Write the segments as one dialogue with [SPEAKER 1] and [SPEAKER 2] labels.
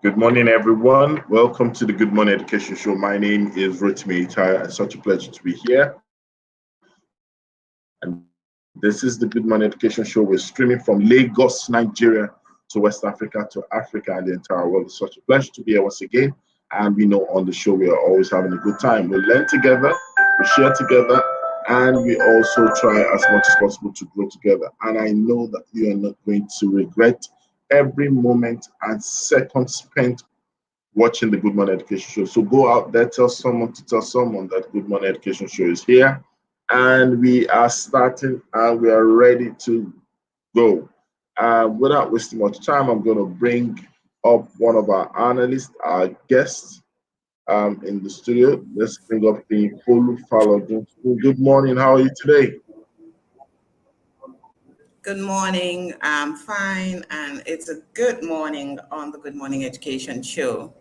[SPEAKER 1] Good morning, everyone. Welcome to the Good Morning Education Show. My name is Rotimi Itaya. It's such a pleasure to be here. And this is the Good Morning Education Show. We're streaming from Lagos, Nigeria, to West Africa, and the entire world. It's such a pleasure to be here once again. And we know on the show we are always having a good time. We learn together, we share together, and we also try as much as possible to grow together. And I know that you are not going to regret every moment and second spent watching the Good Morning Education Show. So go out there, tell someone to tell someone that Good Morning Education Show is here. And we are starting and we are ready to go. Without wasting much time, I'm going to bring up one of our analysts, our guests in the studio. Let's bring up the Folu Falogun. Good morning. How are you today?
[SPEAKER 2] Good morning. I'm fine, and it's a good morning on the Good Morning Education Show.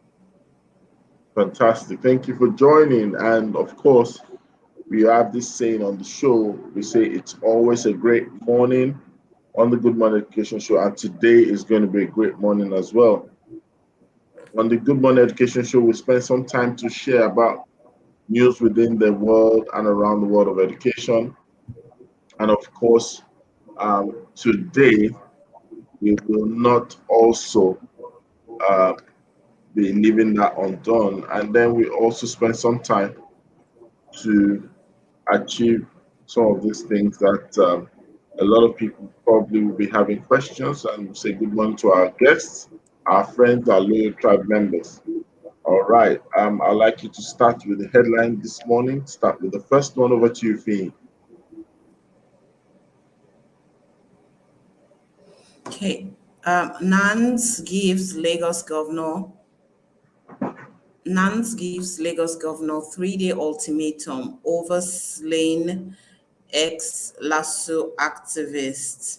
[SPEAKER 1] Fantastic. Thank you for joining. And of course, we have this saying on the show. We say it's always a great morning on the Good Morning Education Show, and today is going to be a great morning as well. On the Good Morning Education Show, we spend some time to share about news within the world and around the world of education. And of course, today we will not also uh, be leaving that undone. And then we also spend some time to achieve some of these things that a lot of people probably will be having questions, and say good morning to our guests, our friends, our loyal tribe members. All right. I'd like you to start with the headline this morning. Start with the first one. Over to you, Fee.
[SPEAKER 2] Okay. Nance gives Lagos governor 3-day ultimatum over slain ex-Lasso activists.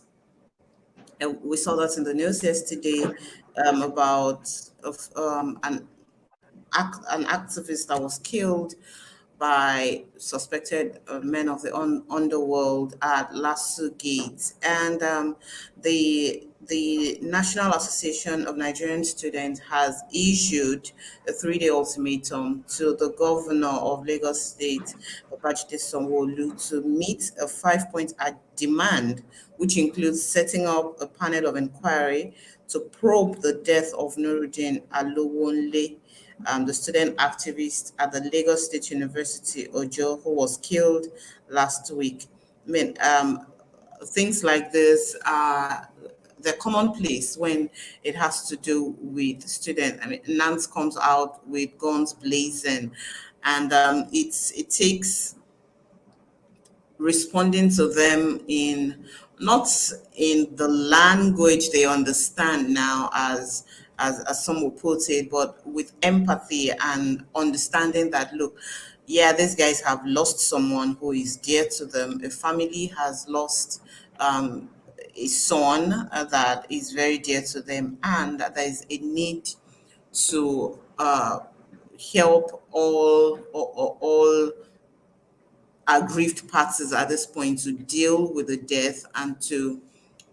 [SPEAKER 2] And we saw that in the news yesterday about an activist that was killed by suspected men of the underworld at Lasso Gate, and the National Association of Nigerian Students has issued a 3-day ultimatum to the governor of Lagos State, Babajide Sanwo-Olu, to meet a 5-point demand, which includes setting up a panel of inquiry to probe the death of Nuruddin Alowonle, the student activist at the Lagos State University, Ojo, who was killed last week. I mean, things like this are the commonplace when it has to do with students. I mean, Nance comes out with guns blazing, and it takes responding to them in not in the language they understand now, as some will put it, but with empathy and understanding that, look, yeah, these guys have lost someone who is dear to them. A family has lost a son that is very dear to them, and that there is a need to help all aggrieved parties at this point to deal with the death, and to,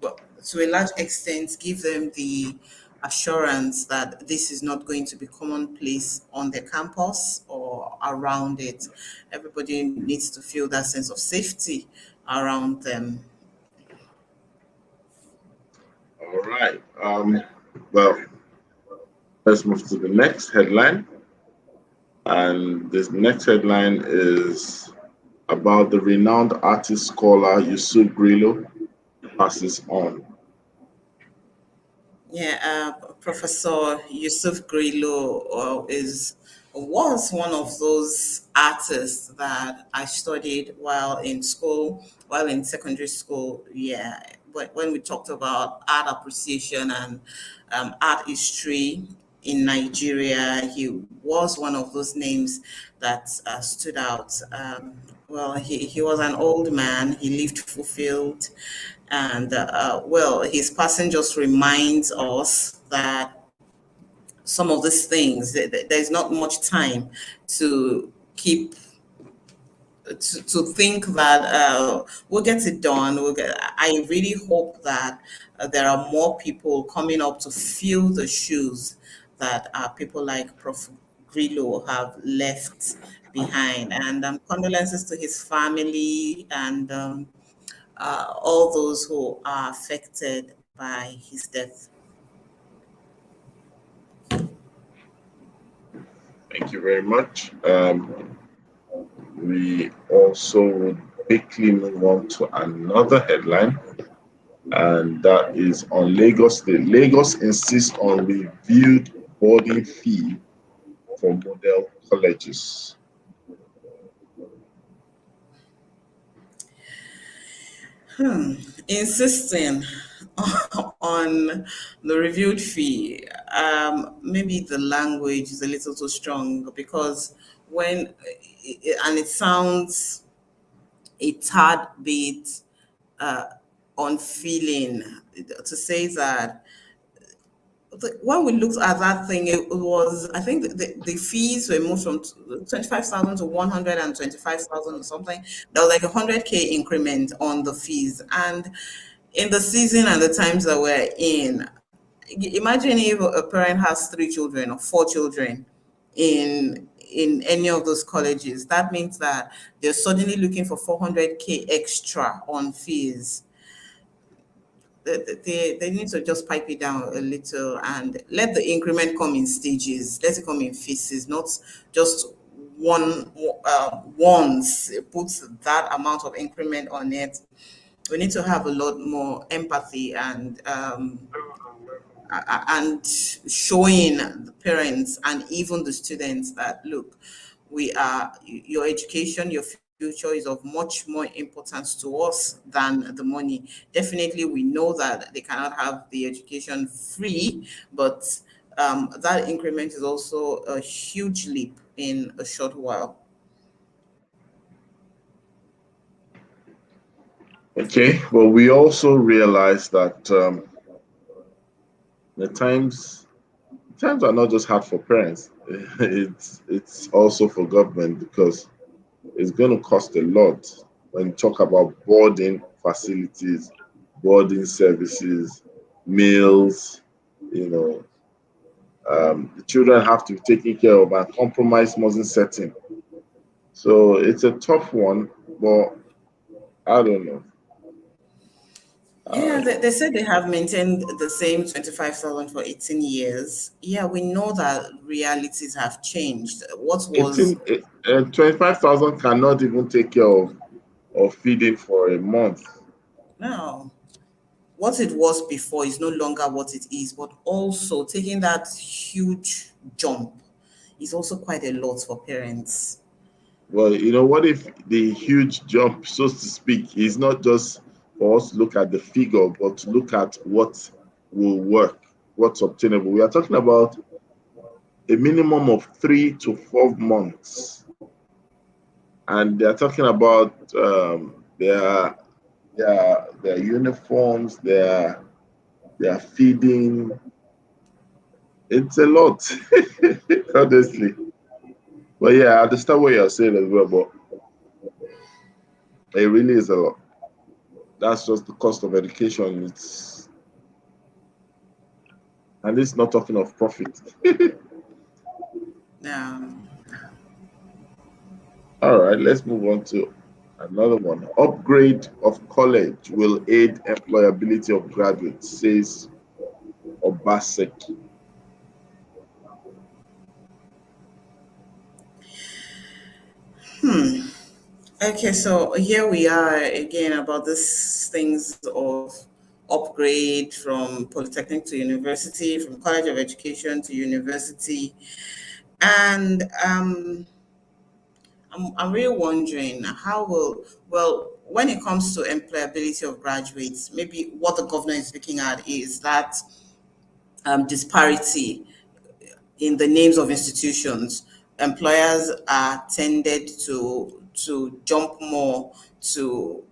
[SPEAKER 2] well, to a large extent, give them the assurance that this is not going to be commonplace on their campus or around it. Everybody needs to feel that sense of safety around them.
[SPEAKER 1] All right. Well, let's move to the next headline. And this next headline is about the renowned artist scholar Yusuf Grillo passes on.
[SPEAKER 2] Yeah, Professor Yusuf Grillo was one of those artists that I studied while in school, while in secondary school. Yeah, when we talked about art appreciation and art history in Nigeria, he was one of those names that stood out. Well, he was an old man. He lived fulfilled, and well, his passing just reminds us that some of these things, there's not much time to keep to think that we'll get it done. I really hope that there are more people coming up to fill the shoes that people like Prof. Grillo have left behind. And condolences to his family and all those who are affected by his death.
[SPEAKER 1] Thank you very much. We also would quickly move on to another headline, and that is on Lagos State. Lagos insists on reviewed boarding fee for model colleges.
[SPEAKER 2] Insisting on the reviewed fee, maybe the language is a little too strong because and it sounds a tad bit uh, unfeeling to say that when we looked at that thing, it was, I think the fees were moved from 25,000 to 125,000 or something. There was like a 100K increment on the fees. And in the season and the times that we're in, imagine if a parent has three children or four children in any of those colleges. That means that they're suddenly looking for 400K extra on fees. They need to just pipe it down a little and let the increment come in stages. Let it come in phases, not just one once put that amount of increment on it. We need to have a lot more empathy and showing the parents and even the students that look, we are your education, your future is of much more importance to us than the money. Definitely, we know that they cannot have the education free, but that increment is also a huge leap in a short while.
[SPEAKER 1] Okay, but we also realize that the times are not just hard for parents. It's also for government because it's going to cost a lot when you talk about boarding facilities, boarding services, meals. You know, the children have to be taken care of, and compromise mustn't set in. So it's a tough one, but I don't know.
[SPEAKER 2] Yeah,
[SPEAKER 1] Um,
[SPEAKER 2] they said they have maintained the same 25,000 for 18 years. Yeah, we know that realities have changed. What was
[SPEAKER 1] 18, 25,000 cannot even take care of feeding for a month.
[SPEAKER 2] now what it was before is no longer what it is, but also taking that huge jump is also quite a lot for parents.
[SPEAKER 1] Well, what if the huge jump, so to speak, is not just for us to look at the figure, but to look at what will work, what's obtainable. We are talking about a minimum of 3 to 4 months, and they are talking about their uniforms, their feeding. It's a lot, honestly. But yeah, I understand what you're saying as well, but it really is a lot. That's just the cost of education. And it's not talking of profit.
[SPEAKER 2] Um,
[SPEAKER 1] All right, let's move on to another one. Upgrade of college will aid employability of graduates, says Obaseki.
[SPEAKER 2] okay, so here we are again about these things of upgrade from polytechnic to university, from college of education to university. And I'm really wondering when it comes to employability of graduates, maybe what the governor is looking at is that disparity in the names of institutions. Employers are tended to jump more to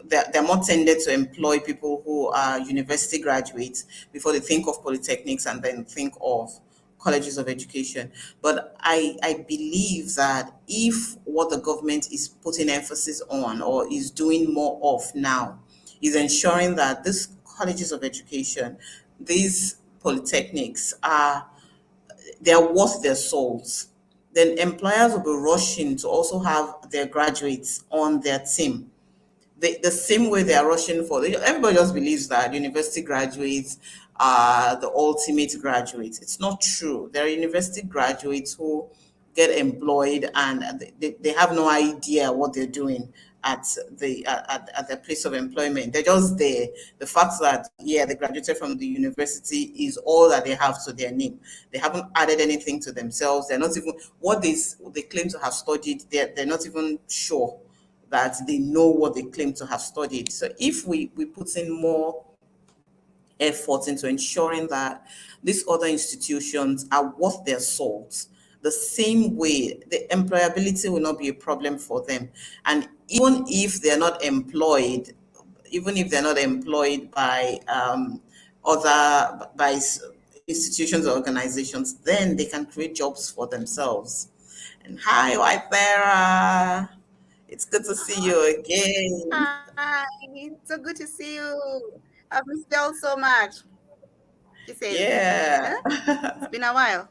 [SPEAKER 2] they're more tended to employ people who are university graduates before they think of polytechnics and then think of colleges of education. But I believe that if what the government is putting emphasis on or is doing more of now is ensuring that these colleges of education, these polytechnics are they are worth their salt, then employers will be rushing to also have their graduates on their team. The same way they are rushing for, everybody just believes that university graduates are the ultimate graduates. It's not true. There are university graduates who get employed and they have no idea what they're doing at at their place of employment. They're just there. The fact that, yeah, they graduated from the university is all that they have to their name. They haven't added anything to themselves. They're not even what they claim to have studied. They're not even sure that they know what they claim to have studied. So if we put in more effort into ensuring that these other institutions are worth their salt, the same way the employability will not be a problem for them. And even if they're not employed by other by institutions or organizations, then they can create jobs for themselves. And hi, White Vera. It's good to see you again.
[SPEAKER 3] Hi, so good to see you. I've missed you all so much. He says,
[SPEAKER 2] Yeah,
[SPEAKER 3] huh? It's been a while.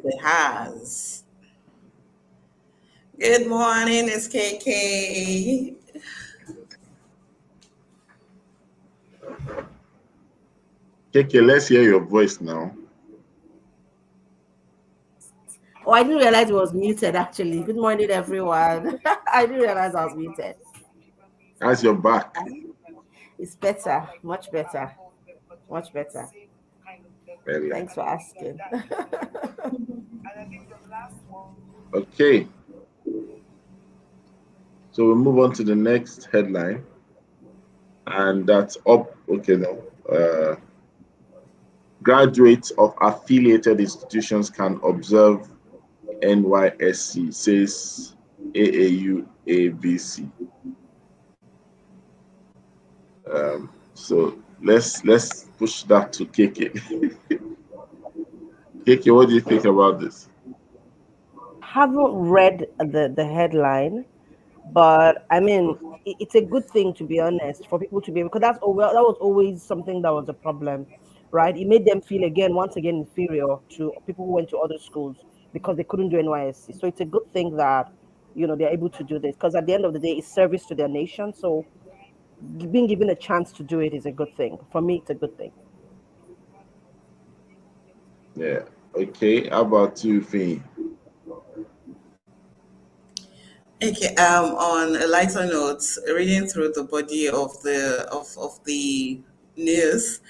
[SPEAKER 2] it has. Good morning, it's KK.
[SPEAKER 1] Okay, let's hear your voice now.
[SPEAKER 4] Oh, I didn't realize it was muted actually. Good morning, everyone. I didn't realize I was muted.
[SPEAKER 1] How's your back?
[SPEAKER 4] It's better, much better, much better.
[SPEAKER 1] Earlier.
[SPEAKER 4] Thanks for asking.
[SPEAKER 1] Okay, so we'll move on to the next headline, and that's up. Okay, now. Graduates of affiliated institutions can observe NYSC, says AAU ABC. So let's push that to KK. KK, what do you think about this?
[SPEAKER 4] Haven't read the headline, but I mean, it's a good thing, to be honest, for people to be able, because that was always something that was a problem, right? It made them feel once again inferior to people who went to other schools because they couldn't do NYSC. So it's a good thing that they're able to do this, because at the end of the day, it's service to their nation. So being given a chance to do it is a good thing. For me, it's a good thing.
[SPEAKER 1] Yeah. Okay. How about you, Finn?
[SPEAKER 2] Okay, on a lighter note, reading through the body of the news,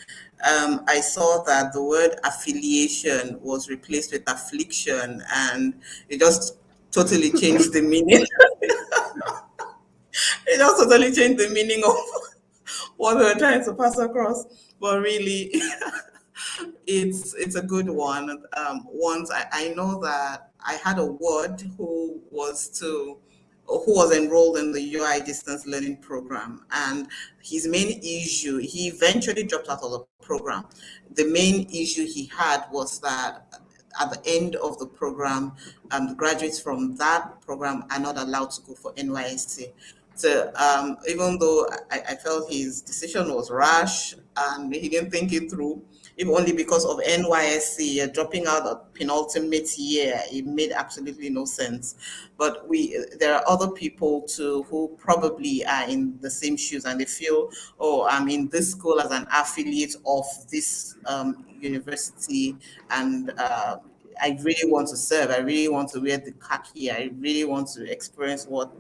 [SPEAKER 2] I saw that the word affiliation was replaced with affliction, and it just totally changed the meaning. It just totally changed the meaning of what we were trying to pass across. But really, it's a good one. Once I know that I had a ward who was enrolled in the UI distance learning program, and his main issue, he eventually dropped out of the program. The main issue he had was that at the end of the program, the graduates from that program are not allowed to go for NYSC. So even though I felt his decision was rash and he didn't think it through, if only because of NYSC dropping out the penultimate year, it made absolutely no sense. But there are other people too who probably are in the same shoes and they feel, oh, I'm in this school as an affiliate of this university, and I really want to serve. I really want to wear the khaki. I really want to experience what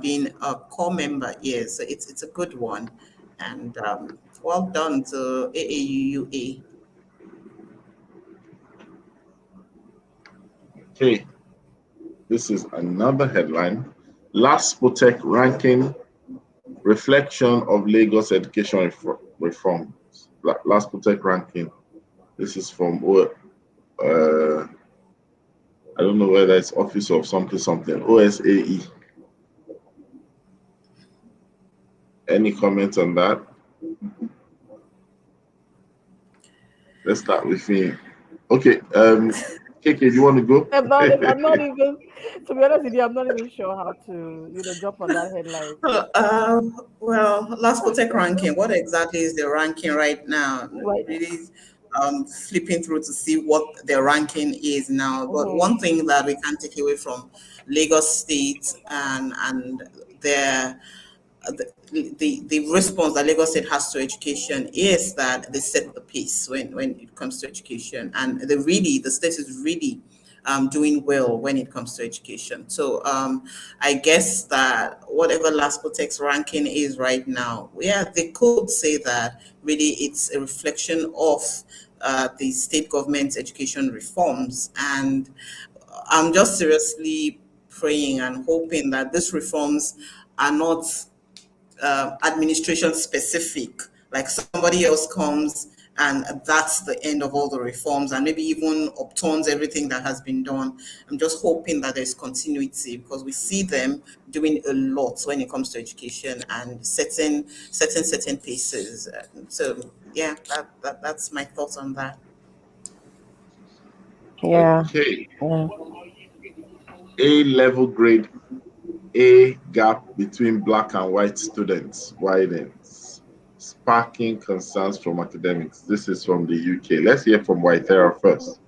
[SPEAKER 2] being a core member is. So it's a good one, and well done to AAUUA.
[SPEAKER 1] Okay, this is another headline. Last Spotec ranking reflection of Lagos education reforms. Last Spotec ranking. This is from I don't know whether it's Office of something something OSAE. Any comments on that? Let's start with me. Okay, KK, do you want to go?
[SPEAKER 4] I'm not even, to be honest with you, I'm not even sure how to, jump on that headline.
[SPEAKER 2] Well, last Protect ranking. What exactly is the ranking right now?
[SPEAKER 4] Right.
[SPEAKER 2] Really, flipping through to see what their ranking is now. But
[SPEAKER 4] Mhm.
[SPEAKER 2] one thing that we can't take away from Lagos State and their the response that Lagos State has to education is that they set the pace when it comes to education, and the state is really doing well when it comes to education. So I guess that whatever LASPOTEX ranking is right now, yeah, they could say that really it's a reflection of the state government's education reforms, and I'm just seriously praying and hoping that these reforms are not administration specific. Like somebody else comes and that's the end of all the reforms and maybe even upturns everything that has been done. I'm just hoping that there's continuity because we see them doing a lot when it comes to education and setting certain paces. So yeah, that's my thoughts on that.
[SPEAKER 4] Yeah.
[SPEAKER 1] Okay.
[SPEAKER 4] Yeah.
[SPEAKER 1] A level grade A gap between black and white students widens, sparking concerns from academics. This is from the UK. Let's hear from Waithera first.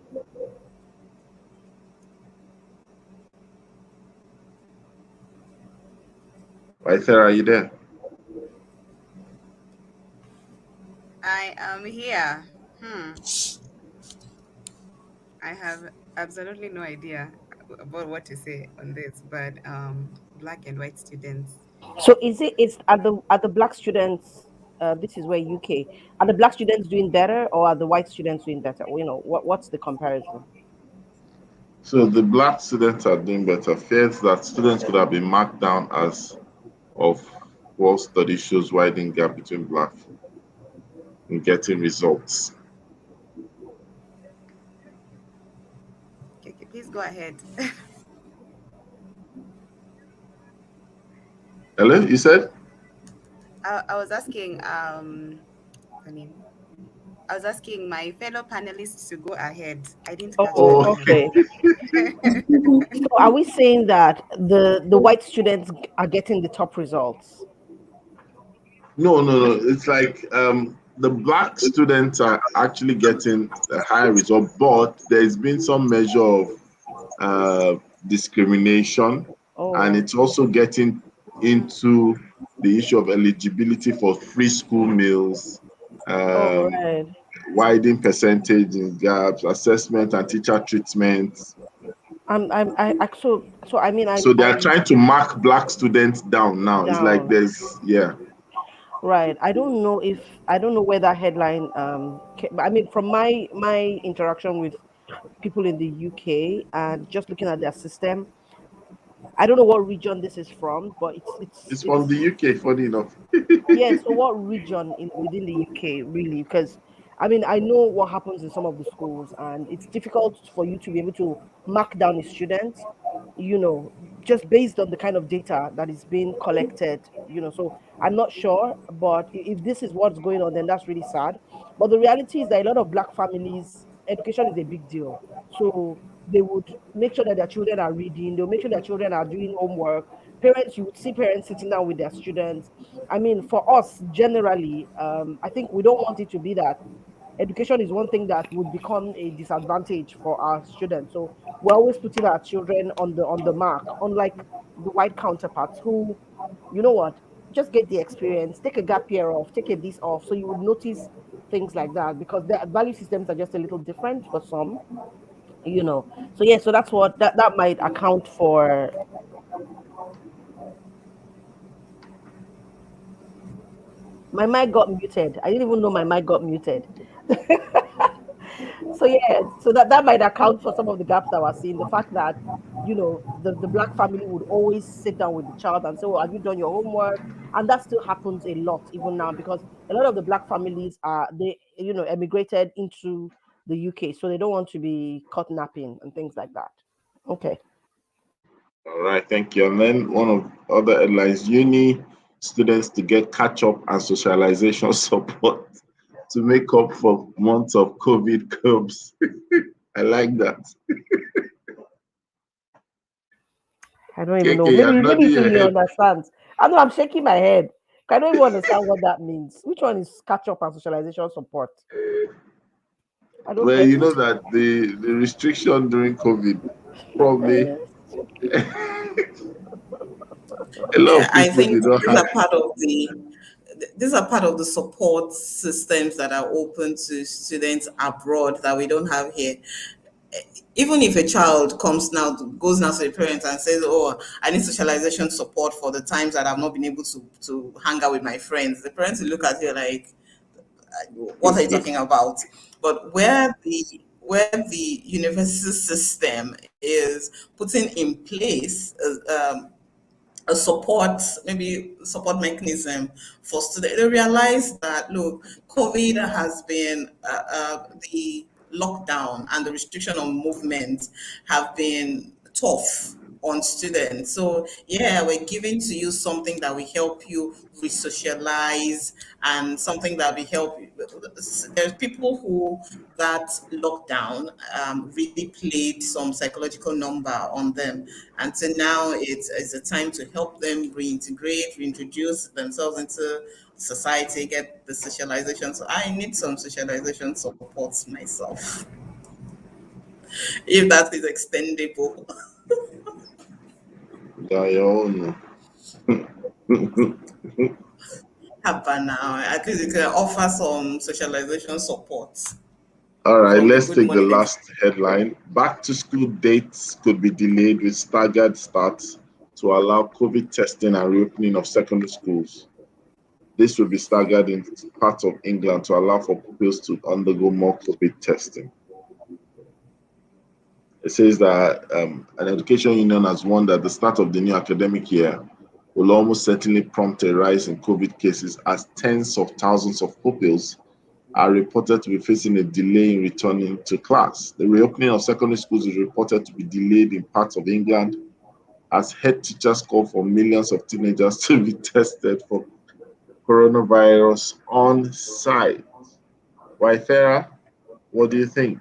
[SPEAKER 1] Waithera, are you there?
[SPEAKER 3] I am here. Hmm. I have absolutely no idea about what to say on this, but black and white students.
[SPEAKER 4] So is are the black students this is where UK, are the black students doing better or are the white students doing better? What's the comparison?
[SPEAKER 1] So the black students are doing better. Fears that students could have been marked down as of what study shows widening gap between black in getting results.
[SPEAKER 3] Okay, okay, please go ahead.
[SPEAKER 1] Hello, you said?
[SPEAKER 3] I was asking her name. I was asking my fellow panelists to go ahead. I didn't catch her
[SPEAKER 4] Oh,
[SPEAKER 1] Oh,
[SPEAKER 3] name.
[SPEAKER 4] okay. So are we saying that the white students are getting the top results?
[SPEAKER 1] no, no, no. It's like the black students are actually getting a higher result, but there's been some measure of uh, discrimination, and
[SPEAKER 4] Oh,
[SPEAKER 1] it's also getting into the issue of eligibility for free school meals,
[SPEAKER 4] oh,
[SPEAKER 1] um,
[SPEAKER 4] right.
[SPEAKER 1] widening percentage in gaps, assessment and teacher treatment.
[SPEAKER 4] So I mean
[SPEAKER 1] So they are
[SPEAKER 4] I'm
[SPEAKER 1] trying to mark black students down now. It's like
[SPEAKER 4] down.
[SPEAKER 1] yeah.
[SPEAKER 4] Right. I don't know where that headline I mean from my interaction with people in the UK and just looking at their system, I don't know what region this is from, but
[SPEAKER 1] It's from the
[SPEAKER 4] it's
[SPEAKER 1] UK, funny enough.
[SPEAKER 4] yeah. So what region in within the UK really? Because I mean I know what happens in some of the schools, and it's difficult for you to be able to mark down a student, just based on the kind of data that is being collected. So I'm not sure, but if this is what's going on, then that's really sad. But the reality is that a lot of black families, education is a big deal. So they would make sure that their children are reading, they'll make sure their children are doing homework. Parents, you would see parents sitting down with their students. I mean, for us generally, I think we don't want it to be that education is one thing that would become a disadvantage for our students. So we're always putting our children on the mark, unlike the white counterparts who, you know what, just get the experience, take a gap year off, take a this off. So you would notice things like that because the value systems are just a little different for some. So yeah, so that's what that might account for. My mic got muted. I didn't even know my mic got muted. So yeah, so that might account for some of the gaps that we're seeing. The fact that the black family would always sit down with the child and say, "Well, have you done your homework?" And that still happens a lot even now because a lot of the black families are they emigrated into the UK, so they don't want to be caught napping and things like that. Okay.
[SPEAKER 1] All right, thank you. And then one of other headlines, uni students to get catch up and socialization support to make up for months of COVID curbs. I like that.
[SPEAKER 4] I don't even know.
[SPEAKER 1] KK, you're
[SPEAKER 4] Maybe
[SPEAKER 1] nodding
[SPEAKER 4] it's
[SPEAKER 1] your
[SPEAKER 4] me
[SPEAKER 1] head.
[SPEAKER 4] understands. I know I'm shaking my head. I don't even understand what that means. Which one is catch up and socialization support? I don't
[SPEAKER 1] Well,
[SPEAKER 4] care
[SPEAKER 1] you
[SPEAKER 4] to.
[SPEAKER 1] know that the restriction during COVID probably a lot
[SPEAKER 2] Yeah,
[SPEAKER 1] of
[SPEAKER 2] I
[SPEAKER 1] people
[SPEAKER 2] think
[SPEAKER 1] did not
[SPEAKER 2] these
[SPEAKER 1] have.
[SPEAKER 2] are part of the support systems that are open to students abroad that we don't have here. Even if a child goes now to the parents and says, "Oh, I need socialization support for the times that I've not been able to hang out with my friends," the parents will look at you like, "What are you talking about?" But where the university system is putting in place a support mechanism for students. They realize that, look, COVID has been the lockdown and the restriction on movement have been tough on students. So yeah, we're giving to you something that will help you re-socialize and something that will help you. There's people who that lockdown really played some psychological number on them, and so now it's a time to help them reintegrate, reintroduce themselves into society, get the socialization. So I need some socialization support myself, if that is extendable.
[SPEAKER 1] Yeah, your own.
[SPEAKER 2] Happen now. At least you can offer some socialization support
[SPEAKER 1] All right,
[SPEAKER 2] from the
[SPEAKER 1] let's
[SPEAKER 2] Good
[SPEAKER 1] take the
[SPEAKER 2] Morning.
[SPEAKER 1] last headline. Back to school dates could be delayed with staggered starts to allow COVID testing and reopening of secondary schools. This will be staggered in parts of England to allow for pupils to undergo more COVID testing. It says that an education union has warned that the start of the new academic year will almost certainly prompt a rise in COVID cases as tens of thousands of pupils are reported to be facing a delay in returning to class. The reopening of secondary schools is reported to be delayed in parts of England as head teachers call for millions of teenagers to be tested for coronavirus on site. Waithera, what do you think?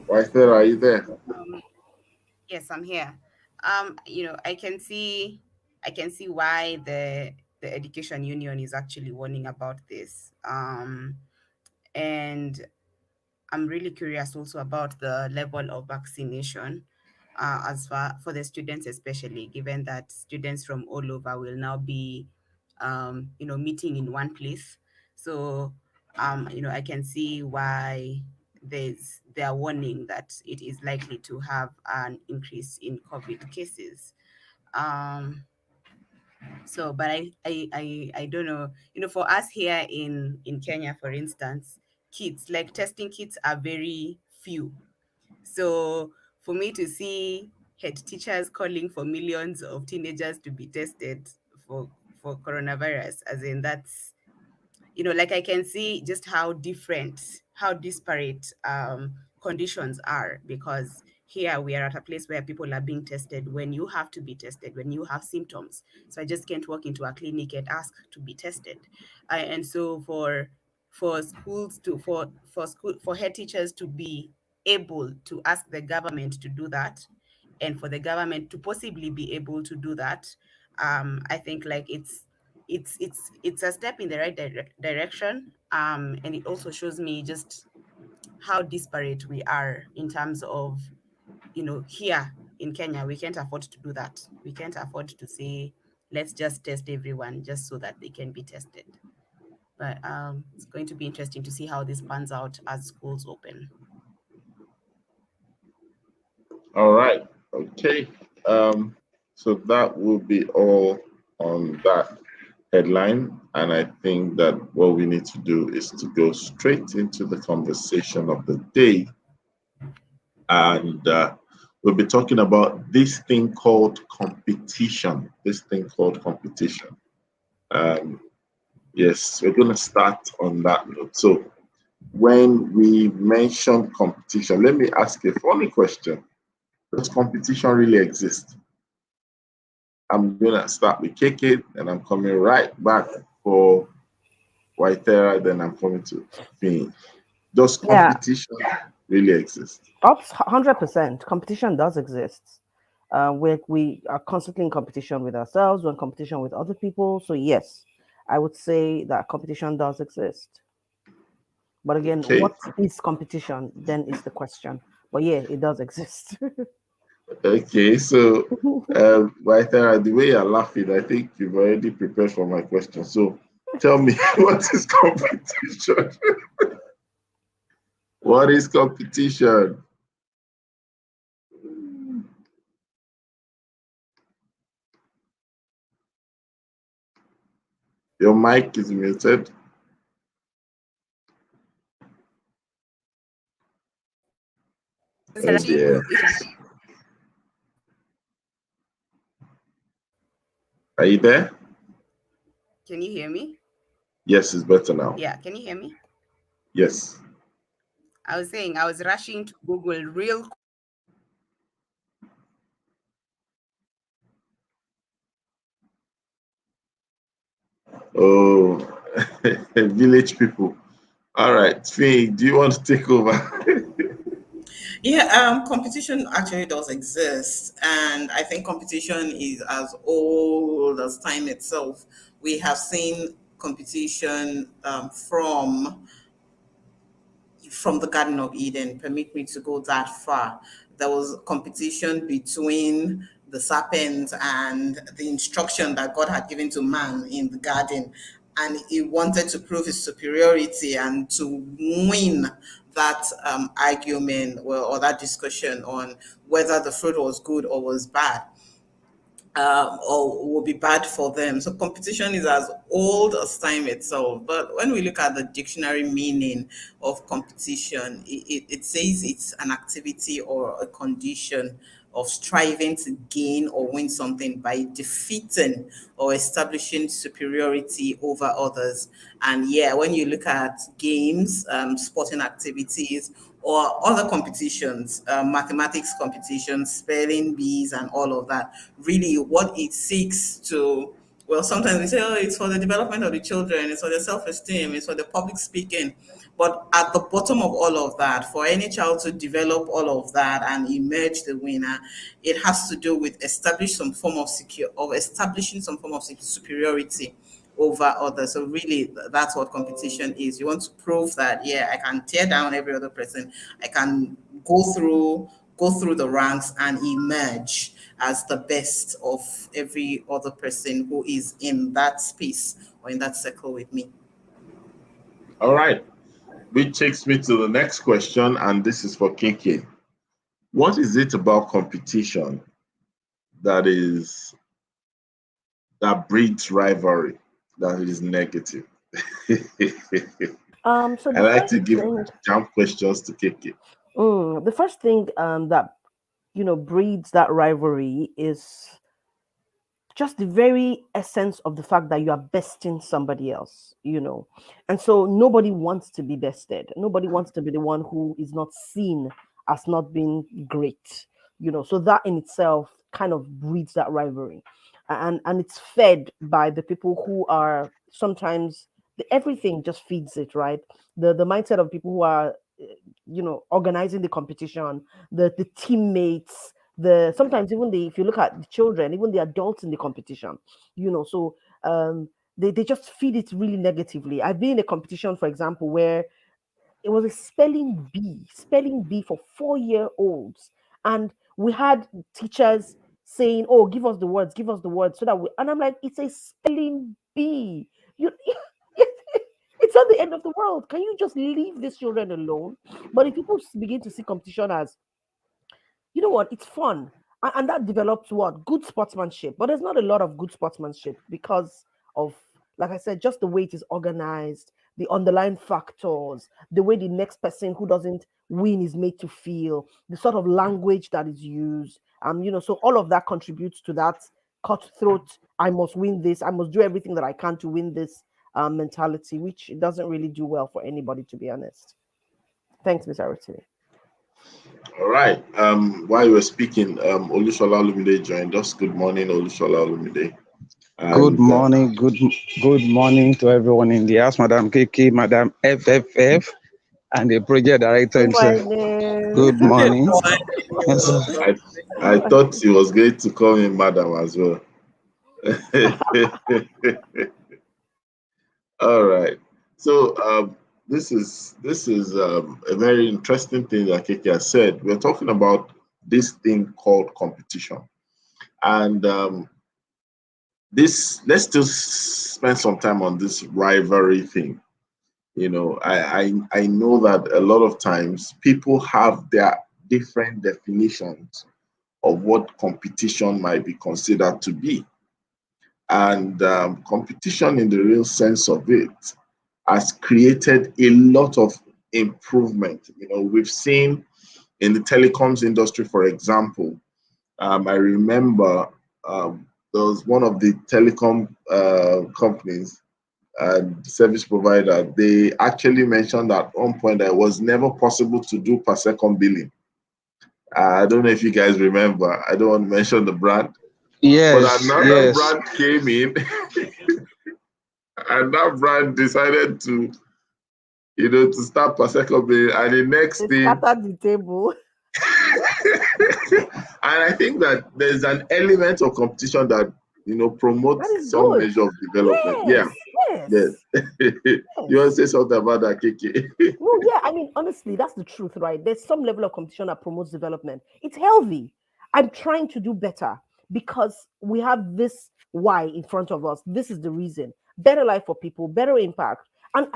[SPEAKER 1] Waithera, are you there?
[SPEAKER 3] Um, yes, I'm here. I can see why the education union is actually warning about this. And I'm really curious also about the level of vaccination, as far for the students, especially given that students from all over will now be, meeting in one place. So, I can see why they are warning that it is likely to have an increase in COVID cases. Um, but I don't know. For us here in Kenya, for instance, kits like testing kits are very few. So for me to see head teachers calling for millions of teenagers to be tested for coronavirus, as in that's, like I can see just how different, how disparate conditions are, because here we are at a place where people are being tested when you have to be tested, when you have symptoms. So I just can't walk into a clinic and ask to be tested. And so for schools to for head teachers to be able to ask the government to do that, and for the government to possibly be able to do that, I think like it's a step in the right direction, and it also shows me just how disparate we are in terms of, here in Kenya we can't afford to do that. We can't afford to say let's just test everyone just so that they can be tested. But it's going to be interesting to see how this pans out as schools open.
[SPEAKER 1] All right. Okay. So that will be all on that headline. And I think that what we need to do is to go straight into the conversation of the day. And we'll be talking about this thing called competition. This thing called competition. Um, yes, we're going to start on that note. So, when we mention competition, let me ask a funny question. Does competition really exist? I'm gonna start with KK, and I'm coming right back for Waitera, then I'm coming to Finn. Does
[SPEAKER 4] Yeah,
[SPEAKER 1] competition really exist?
[SPEAKER 4] ups 100%. Competition does exist. where we are constantly in competition with ourselves, we're in competition with other people. So yes, I would say that competition does exist. But again,
[SPEAKER 1] Okay.
[SPEAKER 4] what is competition? Then is the question. But yeah, it does exist.
[SPEAKER 1] Okay. So, right there, the way you're laughing, I think you've already prepared for my question. So, tell me, what is competition? What is competition? Your mic is muted. Oh dear. Are you there?
[SPEAKER 3] Can you hear me?
[SPEAKER 1] Yes, it's better now.
[SPEAKER 3] Yeah, can you hear me?
[SPEAKER 1] Yes.
[SPEAKER 3] I was saying I was rushing to Google real.
[SPEAKER 1] Oh, village people. All right, Fee, do you want to take over?
[SPEAKER 2] Yeah, competition actually does exist, and I think competition is as old as time itself. We have seen competition from the Garden of Eden. Permit me to go that far. There was competition between the serpent and the instruction that God had given to man in the garden. And he wanted to prove his superiority and to win that argument or that discussion on whether the fruit was good or was bad, or will be bad for them. So competition is as old as time itself. But when we look at the dictionary meaning of competition, it says it's an activity or a condition of striving to gain or win something by defeating or establishing superiority over others. And yeah, when you look at games, sporting activities, or other competitions, mathematics competitions, spelling bees, and all of that. Really, what it seeks to, well, sometimes we say, oh, it's for the development of the children, it's for the self-esteem, it's for the public speaking. But at the bottom of all of that, for any child to develop all of that and emerge the winner, it has to do with establishing some form of superiority over others. So really, that's what competition is. You want to prove that, yeah, I can tear down every other person. I can go through the ranks and emerge as the best of every other person who is in that space or in that circle with me.
[SPEAKER 1] All right, which takes me to the next question, and this is for Kinky. What is it about competition that breeds rivalry that is negative?
[SPEAKER 4] So
[SPEAKER 1] I
[SPEAKER 4] the
[SPEAKER 1] like
[SPEAKER 4] first
[SPEAKER 1] to give
[SPEAKER 4] thing,
[SPEAKER 1] jump questions to Kinky.
[SPEAKER 4] that breeds that rivalry is just the very essence of the fact that you are besting somebody else. And so nobody wants to be bested. Nobody wants to be the one who is not seen as not being great. So that in itself kind of breeds that rivalry. And it's fed by the people who are sometimes everything just feeds it, right? The mindset of people who are organizing the competition, the teammates, the sometimes even the if you look at the children, even the adults in the competition. So they just feed it really negatively. I've been in a competition, for example, where it was a spelling bee for 4-year-olds, and we had teachers saying, "Oh, give us the words," so that we. And I'm like, it's a spelling bee. You, it's not the end of the world. Can you just leave these children alone? But if people begin to see competition as, you know what, it's fun, and that develops what good sportsmanship. But there's not a lot of good sportsmanship because of, like I said, just the way it is organized, the underlying factors, the way the next person who doesn't win is made to feel, the sort of language that is used. So all of that contributes to that cutthroat, I must win this, I must do everything that I can to win this mentality, which doesn't really do well for anybody, to be honest. Thanks, Miss Arutimi.
[SPEAKER 1] All right. While you were speaking, Olusola Olumide joined us. Good morning, Olusola Olumide.
[SPEAKER 5] Good
[SPEAKER 1] And
[SPEAKER 5] morning, good morning to everyone in the house, Madam KK, Madam FFF, and the project director
[SPEAKER 4] Good
[SPEAKER 5] himself.
[SPEAKER 4] morning.
[SPEAKER 5] Good morning. Yes.
[SPEAKER 1] I, I thought he was going to call me madam as well. All right. So this is a very interesting thing that Keke has said. We're talking about this thing called competition, and this let's still spend some time on this rivalry thing. You know, I know that a lot of times people have their different definitions of what competition might be considered to be. And competition, in the real sense of it, has created a lot of improvement. You know, we've seen in the telecoms industry, for example, I remember there was one of the telecom companies and service provider. They actually mentioned at one point that it was never possible to do per second billing. I don't know if you guys remember. I don't want to mention the brand, but
[SPEAKER 5] Yes,
[SPEAKER 1] another
[SPEAKER 5] yes.
[SPEAKER 1] brand came in and that brand decided to, to start per second billing. And the next
[SPEAKER 4] They
[SPEAKER 1] thing,
[SPEAKER 4] scattered the table.
[SPEAKER 1] and I think that there's an element of competition that,
[SPEAKER 4] That
[SPEAKER 1] promotes
[SPEAKER 4] is
[SPEAKER 1] some
[SPEAKER 4] good.
[SPEAKER 1] measure of development. Yeah,
[SPEAKER 4] Yes,
[SPEAKER 1] yes.
[SPEAKER 4] yes,
[SPEAKER 1] You want to
[SPEAKER 4] yes.
[SPEAKER 1] say something about that, Kiki?
[SPEAKER 4] No, yeah, I mean, honestly, that's the truth, right? There's some level of competition that promotes development. It's healthy. I'm trying to do better because we have this why in front of us. This is the reason. Better life for people, better impact. And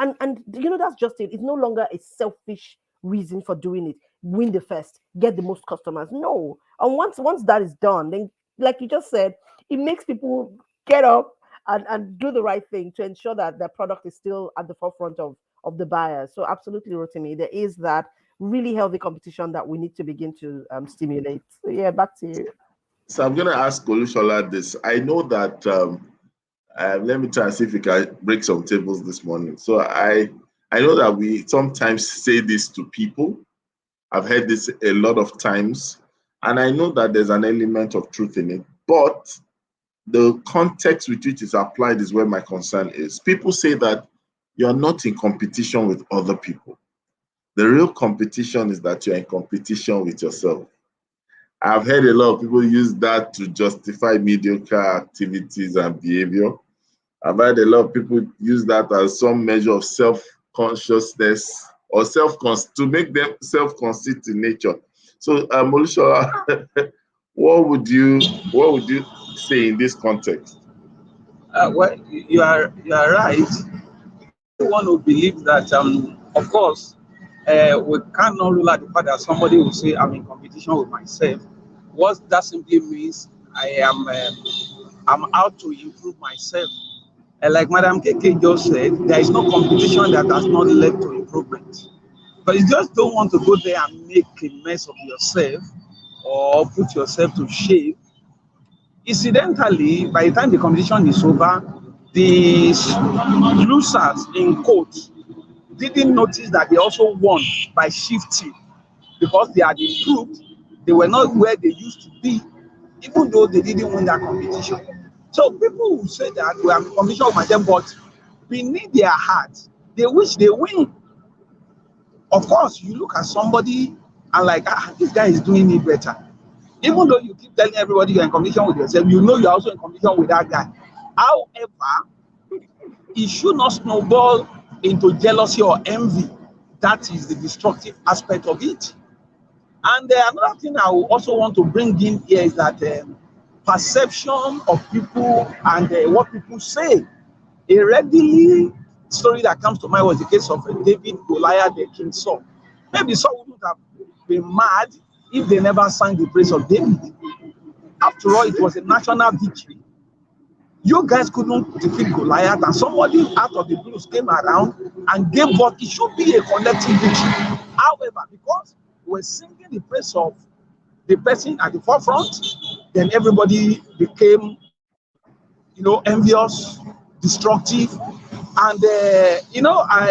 [SPEAKER 4] that's just it. It's no longer a selfish reason for doing it. Win the first, get the most customers. No. And once that is done, then like you just said, it makes people get up and do the right thing to ensure that their product is still at the forefront of the buyers. So absolutely, Rotimi, there is that really healthy competition that we need to begin to stimulate. So yeah, back to you.
[SPEAKER 1] So I'm going to ask Olushola this. I know that, let me try and see if we can break some tables this morning. So I know that we sometimes say this to people. I've heard this a lot of times, and I know that there's an element of truth in it, but the context with which it's applied is where my concern is. People say that you're not in competition with other people. The real competition is that you're in competition with yourself. I've heard a lot of people use that to justify mediocre activities and behavior. I've heard a lot of people use that as some measure of self-consciousness or to make them self-conceit in nature. So, Molushola, what would you say in this context?
[SPEAKER 5] Well, you are right. Everyone will believe that, of course, we cannot rule out the fact that somebody will say, I'm in competition with myself. What that simply means, I'm out to improve myself. And like Madam KK just said, there is no competition that has not led to improvement. But you just don't want to go there and make a mess of yourself or put yourself to shame. Incidentally, by the time the competition is over, the losers in quotes didn't notice that they also won by shifting because they had improved. They were not where they used to be, even though they didn't win that competition. So people will say that we have a competition with myself, but beneath their heart, they wish they win. Of course, you look at somebody and like, this guy is doing it better. Even though you keep telling everybody you're in competition with yourself, you know you're also in competition with that guy. However, it should not snowball into jealousy or envy. That is the destructive aspect of it. And another thing I will also want to bring in here is that perception of people and what people say. A readily story that comes to mind was the case of David, Goliath, and King Saul. Maybe Saul wouldn't have been mad if they never sang the praise of David. After all, it was a national victory. You guys couldn't defeat Goliath, and somebody out of the blues came around and gave what it should be a collective victory. However, because we're singing the praise of the person at the forefront, then everybody became, envious, destructive, and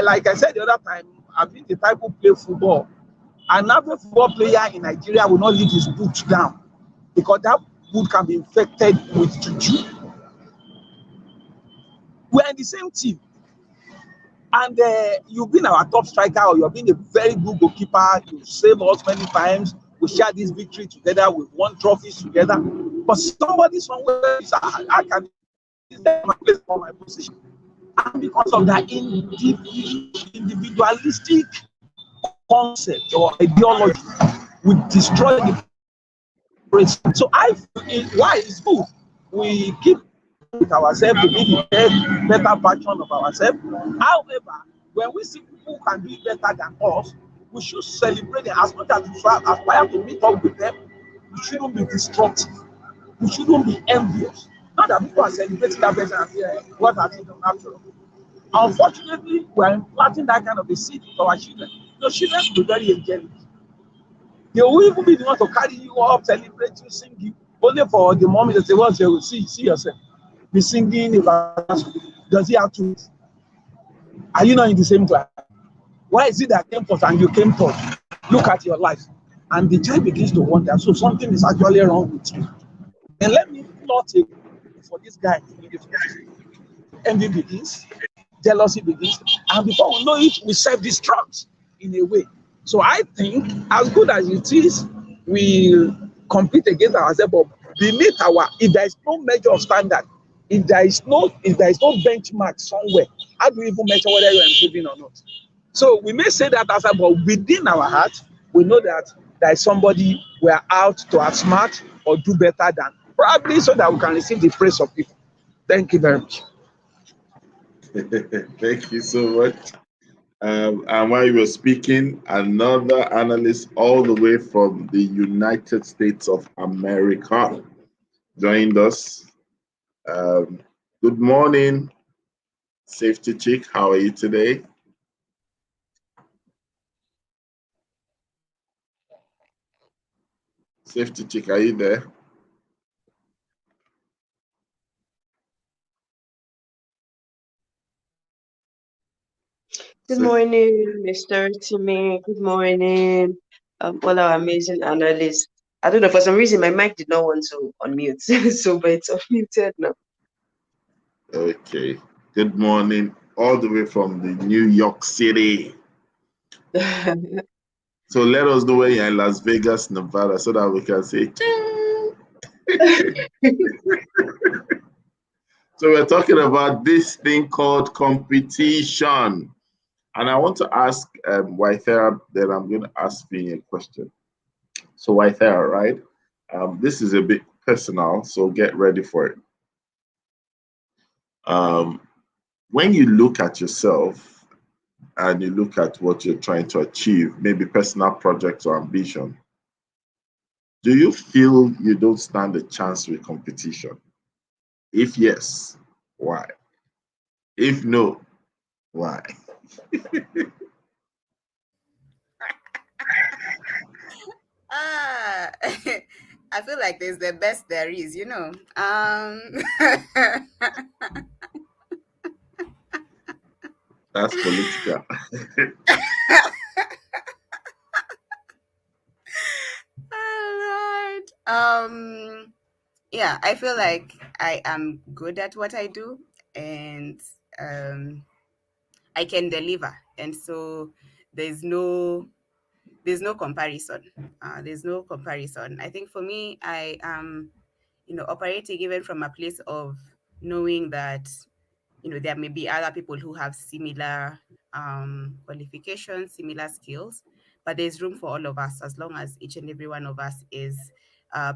[SPEAKER 5] like I said the other time, I've been the type who play football. An average football player in Nigeria will not leave his boot down because that boot can be infected with juju. We're in the same team, and you've been our top striker, or you've been a very good goalkeeper. You save us many times. We share this victory together. We won trophies together. But somebody somewhere is, I can is there my place for my position. And because of that individualistic concept or ideology, we destroy the race. So I feel why it's good. We keep with ourselves to be the better version of ourselves. However, when we see people who can do it better than us, we should celebrate them as much as we aspire to meet up with them. We shouldn't be destructive. We shouldn't be envious. Not that people are celebrating that person and say, what has he done after all? Unfortunately, we are implanting that kind of a seed to our children. Your children will be very angelic. They will even be the one to carry you up, celebrate you, sing you. Only for the moment they say, well, they will see yourself. Be singing about, does he have to? Are you not in the same class? Why is it that came first and you came third? Look at your life. And the child begins to wonder. So something is actually wrong with you. And let me plot it for this guy in the future. Envy begins, jealousy begins, and before we know it, we self-destruct in a way. So I think, as good as it is, we compete against ourselves, but beneath if there is no measure of standard, if there is no benchmark somewhere, how do we even measure whether you are improving or not? So we may say that as but within our heart, we know that there is somebody we are out to outsmart or do better than, probably so that we can receive the praise of people. Thank you very much.
[SPEAKER 1] Thank you so much. And while you were speaking, another analyst all the way from the United States of America joined us. Good morning, Safety Chick. How are you today? Safety Chick, are you there?
[SPEAKER 6] Good morning, Mr. Timmy. Good morning, all our amazing analysts. I don't know, for some reason my mic did not want to unmute, so but it's unmuted now.
[SPEAKER 1] Okay. Good morning, all the way from the New York City. So let us know when you're in Las Vegas, Nevada, so that we can say. So we're talking about this thing called competition. And I want to ask Waithera, then I'm going to ask me a question. So Waithera, right? This is a bit personal, so get ready for it. When you look at yourself and you look at what you're trying to achieve, maybe personal projects or ambition, do you feel you don't stand a chance with competition? If yes, why? If no, why?
[SPEAKER 3] I feel like there's the best there is, you know.
[SPEAKER 1] That's political.
[SPEAKER 3] Oh, Lord. Yeah, I feel like I am good at what I do, and I can deliver, and so there's no there's no comparison. There's no comparison. I think for me, I am, operating even from a place of knowing that, there may be other people who have similar qualifications, similar skills, but there's room for all of us as long as each and every one of us is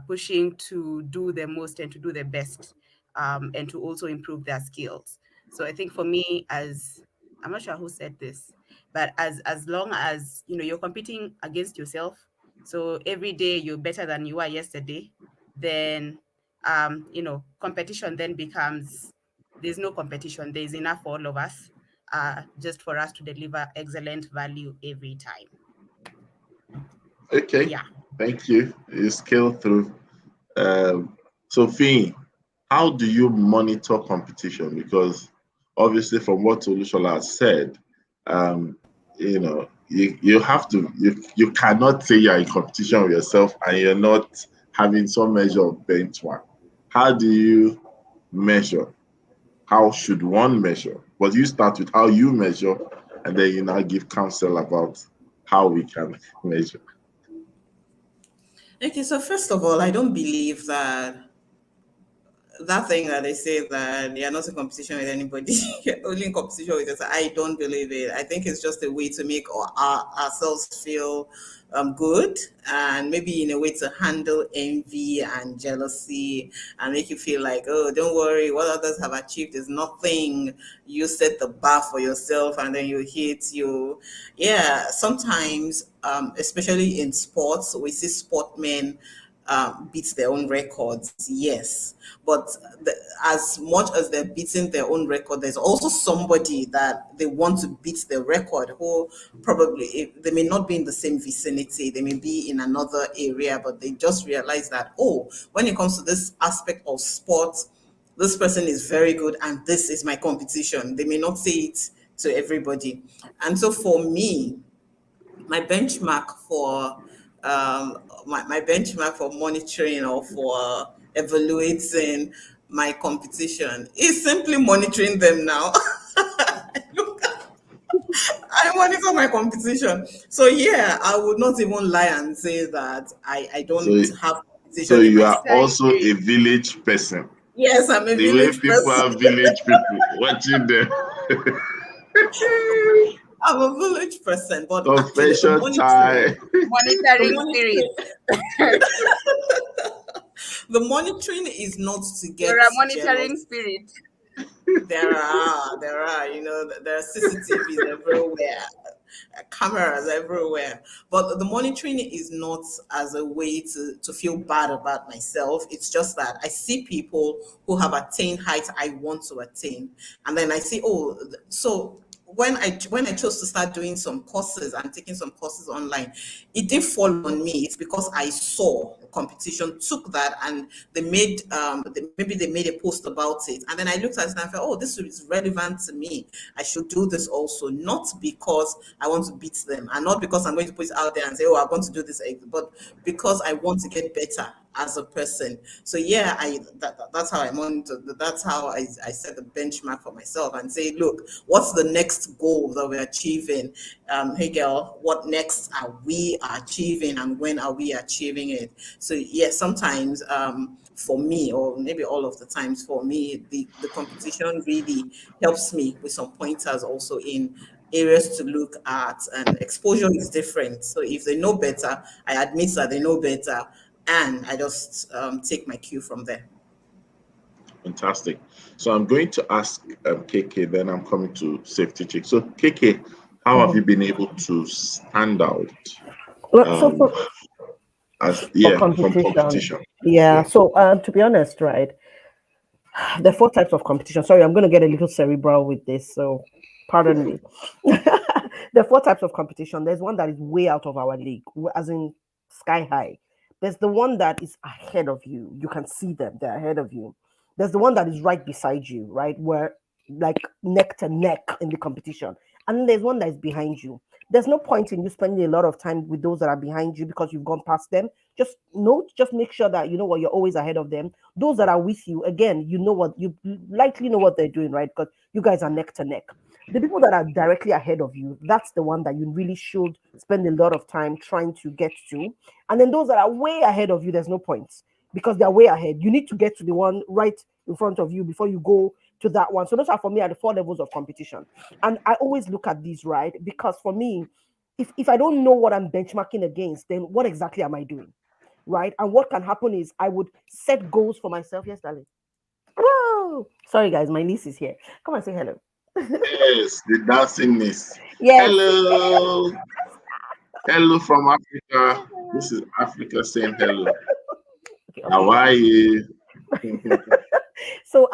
[SPEAKER 3] pushing to do the most and to do the best, and to also improve their skills. So I think for me, I'm not sure who said this, but as long as you're competing against yourself, so every day you're better than you were yesterday, then competition then becomes, there's no competition. There's enough for all of us, just for us to deliver excellent value every time.
[SPEAKER 1] Okay,
[SPEAKER 3] Yeah.
[SPEAKER 1] thank you. You scale through. Sophie, how do you monitor competition? Because obviously, from what Olushola has said, you have to, you cannot say you're in competition with yourself and you're not having some measure of benchmark. How do you measure? How should one measure? But you start with how you measure, and then you now give counsel about how we can measure.
[SPEAKER 2] Okay, so first of all, I don't believe that thing that they say that you're not in competition with anybody, you're only in competition with yourself. I don't believe it. I think it's just a way to make ourselves feel good, and maybe in a way to handle envy and jealousy and make you feel like, oh, don't worry, what others have achieved is nothing. You set the bar for yourself and then you hit you. Yeah, sometimes, especially in sports, we see sportmen beat their own records, yes. But the, as much as they're beating their own record, there's also somebody that they want to beat their record who probably they may not be in the same vicinity, they may be in another area, but they just realize that, oh, when it comes to this aspect of sports, this person is very good and this is my competition. They may not say it to everybody. And so for me, my benchmark for my benchmark for monitoring or for evaluating my competition is simply monitoring them now. Look, I monitor my competition. So yeah, I would not even lie and say that I
[SPEAKER 1] So,
[SPEAKER 2] don't have
[SPEAKER 1] so
[SPEAKER 2] competition in
[SPEAKER 1] you
[SPEAKER 2] my
[SPEAKER 1] are
[SPEAKER 2] sport.
[SPEAKER 3] Monitoring
[SPEAKER 1] also a
[SPEAKER 3] spirit.
[SPEAKER 1] village person.
[SPEAKER 2] Yes, I'm a
[SPEAKER 1] The way
[SPEAKER 2] village
[SPEAKER 1] people
[SPEAKER 2] person.
[SPEAKER 1] are village people, watching them.
[SPEAKER 2] I'm a village person, but actually
[SPEAKER 1] Confession time.
[SPEAKER 2] the
[SPEAKER 3] Monitoring spirit.
[SPEAKER 2] monitoring, the monitoring is not to
[SPEAKER 3] You're
[SPEAKER 2] get
[SPEAKER 3] a monitoring
[SPEAKER 2] jealous.
[SPEAKER 3] spirit.
[SPEAKER 2] There are, there are CCTVs everywhere, cameras everywhere. But the monitoring is not as a way to feel bad about myself. It's just that I see people who have attained heights I want to attain. And then I see, oh, so when I chose to start doing some courses and taking some courses online, it did fall on me. It's because I saw competition took that and maybe they made a post about it, and then I looked at it and I felt, oh, this is relevant to me. I should do this also, not because I want to beat them and not because I'm going to put it out there and say, oh, I'm going to do this, but because I want to get better as a person. So yeah, that's how I monitor. That's how I set the benchmark for myself and say, look, what's the next goal that we're achieving? Hey girl, what next are we achieving and when are we achieving it? So yes, sometimes for me, or maybe all of the times for me, the competition really helps me with some pointers also in areas to look at, and exposure is different. So if they know better, I admit that they know better, and I just take my cue from there.
[SPEAKER 1] Fantastic. So I'm going to ask KK, then I'm coming to safety check. So KK, how have you
[SPEAKER 4] Mhm.
[SPEAKER 1] been able to stand out
[SPEAKER 4] Well, so
[SPEAKER 1] um, as
[SPEAKER 4] for
[SPEAKER 1] yeah from
[SPEAKER 4] competition,
[SPEAKER 1] competition?
[SPEAKER 4] yeah.
[SPEAKER 1] Yeah.
[SPEAKER 4] So to be honest, right, there are four types of competition. Sorry, I'm going to get a little cerebral with this, so pardon me. There are four types of competition. There's one that is way out of our league, as in sky high. There's the one that is ahead of you. You can see them, they're ahead of you. There's the one that is right beside you, right? Where like neck to neck in the competition. And then there's one that is behind you. There's no point in you spending a lot of time with those that are behind you because you've gone past them. Just make sure that you know what, you're always ahead of them. Those that are with you, again, you know what, you likely know what they're doing, right? Because you guys are neck to neck. The people that are directly ahead of you, that's the one that you really should spend a lot of time trying to get to. And then those that are way ahead of you, there's no point because they're way ahead. You need to get to the one right in front of you before you go to that one. So those are for me are the four levels of competition. And I always look at these, right? Because for me, if I don't know what I'm benchmarking against, then what exactly am I doing? Right? And what can happen is I would set goals for myself. Yes, darling. Whoa! Sorry, guys, my niece is here. Come and say hello.
[SPEAKER 1] Yes, the dancingness.
[SPEAKER 4] Yes.
[SPEAKER 1] Hello, hello from Africa. This is Africa saying hello.
[SPEAKER 4] Okay, okay,
[SPEAKER 1] How
[SPEAKER 4] yeah.
[SPEAKER 1] are you?
[SPEAKER 4] So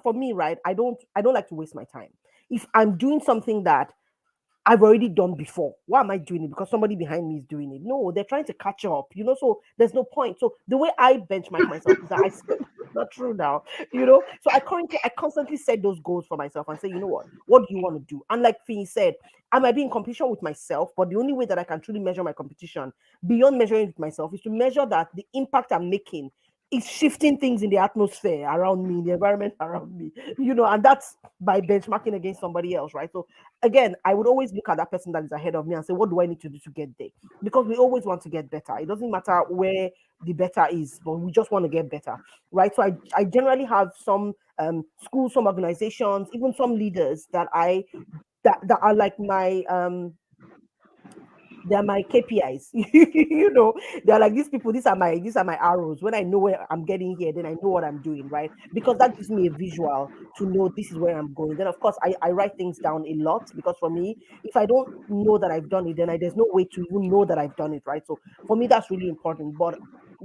[SPEAKER 4] for me, right, I don't like to waste my time. If I'm doing something that I've already done before. Why am I doing it? Because somebody behind me is doing it. No, they're trying to catch up, so there's no point. So the way I benchmark myself is that I not true now, So I constantly set those goals for myself and say, you know what do you want to do? And like Fee said, I might be in competition with myself, but the only way that I can truly measure my competition beyond measuring it with myself is to measure that the impact I'm making it's shifting things in the atmosphere around me, in the environment around me, and that's by benchmarking against somebody else, right? So again, I would always look at that person that is ahead of me and say, what do I need to do to get there? Because we always want to get better. It doesn't matter where the better is, but we just want to get better, right? So I generally have some schools, some organizations, even some leaders that are like my they're my KPIs. They're like these people, these are my arrows. When I know where I'm getting here, then I know what I'm doing, right? Because that gives me a visual to know this is where I'm going. Then of course I write things down a lot, because for me, if I don't know that I've done it, then there's no way to even know that I've done it, right? So for me, that's really important. But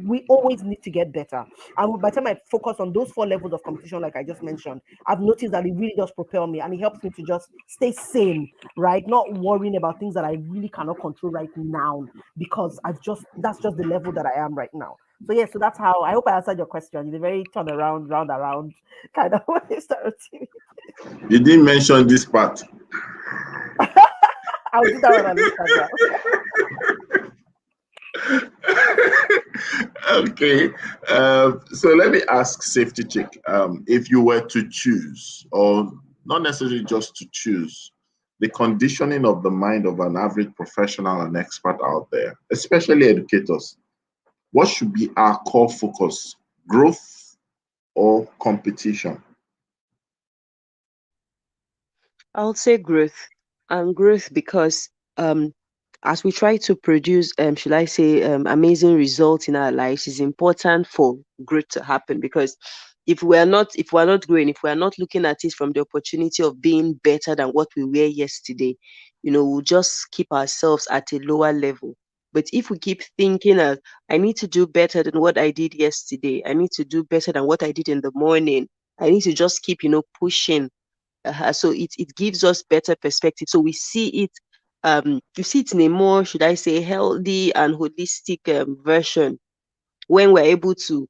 [SPEAKER 4] we always need to get better. And by the time I focus on those 4 levels of competition, like I just mentioned, I've noticed that it really does propel me, and it helps me to just stay sane, right? Not worrying about things that I really cannot control right now, because that's just the level that I am right now. So yeah, so that's how I hope I answered your question. It's a very turn around, round around kind of stereotype.
[SPEAKER 1] You didn't mention this part.
[SPEAKER 4] I'll do that one on Instagram.
[SPEAKER 1] Okay. So let me ask safety check. If you were to choose, or not necessarily just to choose, the conditioning of the mind of an average professional and expert out there, especially educators, what should be our core focus? Growth or competition?
[SPEAKER 6] I would say growth, and growth because as we try to produce should I say amazing results in our lives, it's important for growth to happen. Because if we're not growing, if we're not looking at it from the opportunity of being better than what we were yesterday, we'll just keep ourselves at a lower level. But if we keep thinking of, I need to do better than what I did yesterday, I need to do better than what I did in the morning, I need to just keep pushing. So it gives us better perspective. So we see it, you see it in a more, should I say, healthy and holistic version, when we're able to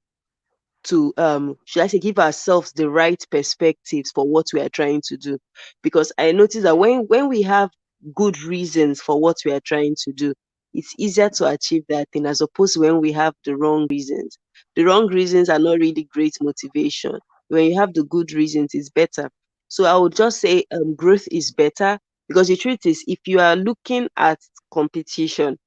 [SPEAKER 6] should I say, give ourselves the right perspectives for what we are trying to do. Because I notice that when we have good reasons for what we are trying to do, it's easier to achieve that thing, as opposed to when we have the wrong reasons. The wrong reasons are not really great motivation. When you have the good reasons, it's better. So I would just say growth is better, because the truth is, if you are looking at competition,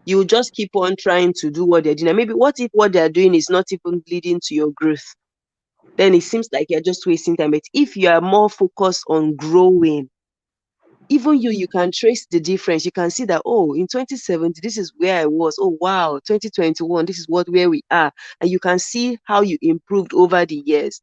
[SPEAKER 6] you will just keep on trying to do what they're doing. And maybe what if what they're doing is not even leading to your growth? Then it seems like you're just wasting time. But if you are more focused on growing, even you can trace the difference. You can see that, oh, in 2017, this is where I was. Oh, wow, 2021, this is where we are. And you can see how you improved over the years.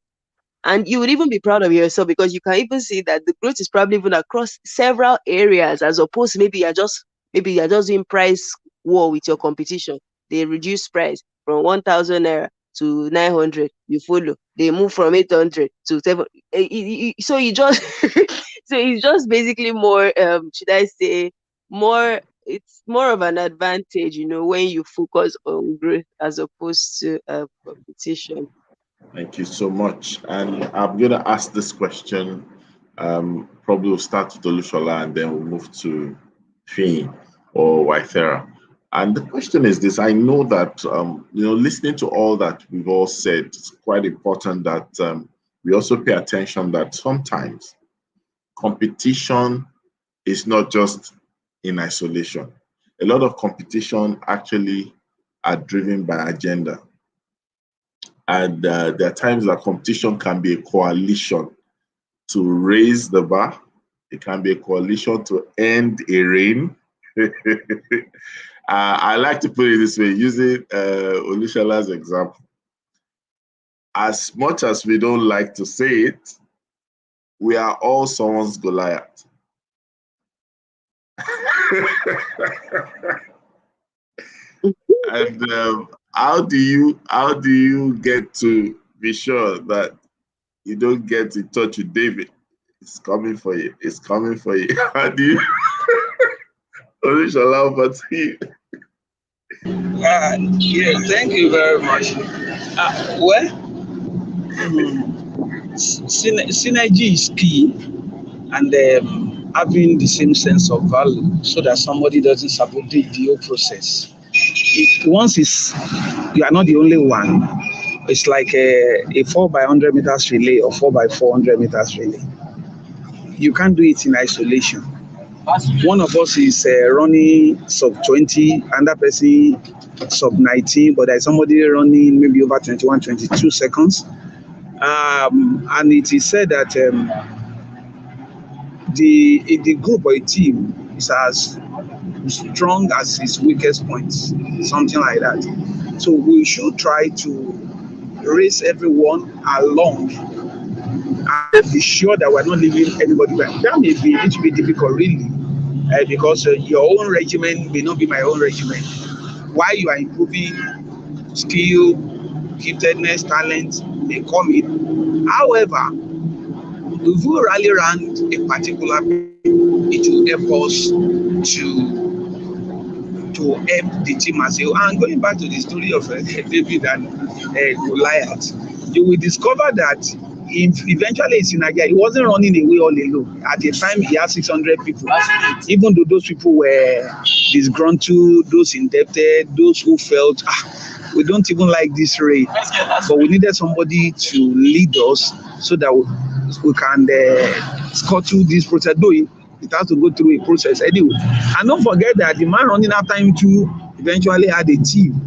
[SPEAKER 6] And you would even be proud of yourself, because you can even see that the growth is probably even across several areas, as opposed to maybe you're just doing price war with your competition. They reduce price from 1,000 naira to 900. You follow. They move from 800 to 7. So you just so it's just basically more, should I say, more. It's more of an advantage, when you focus on growth as opposed to competition.
[SPEAKER 1] Thank you so much. And I'm going to ask this question. Probably we'll start with Olushola and then we'll move to Fee or Waithera. And the question is this: I know that, listening to all that we've all said, it's quite important that we also pay attention that sometimes competition is not just in isolation. A lot of competition actually are driven by agenda. And there are times that competition can be a coalition to raise the bar. It can be a coalition to end a reign. I like to put it this way, using Olushala's example. As much as we don't like to say it, we are all someone's Goliath. And how do you get to be sure that you don't get in touch with David? It's coming for you. It's coming for you. How do you? Olushola, over to you.
[SPEAKER 5] Yeah, thank you very much. Well, synergy is key, and having the same sense of value, so that somebody doesn't sabotage the whole process. Once it's you are not the only one, it's like a 4 by 100 meters relay or 4 by 400 meters relay. You can't do it in isolation. One of us is running sub 20, another person sub 19, but there's somebody running maybe over 21, 22 seconds. And it is said that the group or a team is as strong as its weakest points, something like that. So we should try to raise everyone along and be sure that we're not leaving anybody behind. That may be a little bit difficult, really, because your own regimen may not be my own regimen. While you are improving skill, giftedness, talent, may come in. However, if we rally around a particular people, it will help us to help the team as a whole. And going back to the story of David and Goliath, you will discover that eventually in Nigeria, he wasn't running away all alone. At the time, he had 600 people. Even though those people were disgruntled, those indebted, those who felt, we don't even like this rate, but we needed somebody to lead us so that we can scuttle this process. Though it has to go through a process anyway. And don't forget that the man running after him too eventually had a team.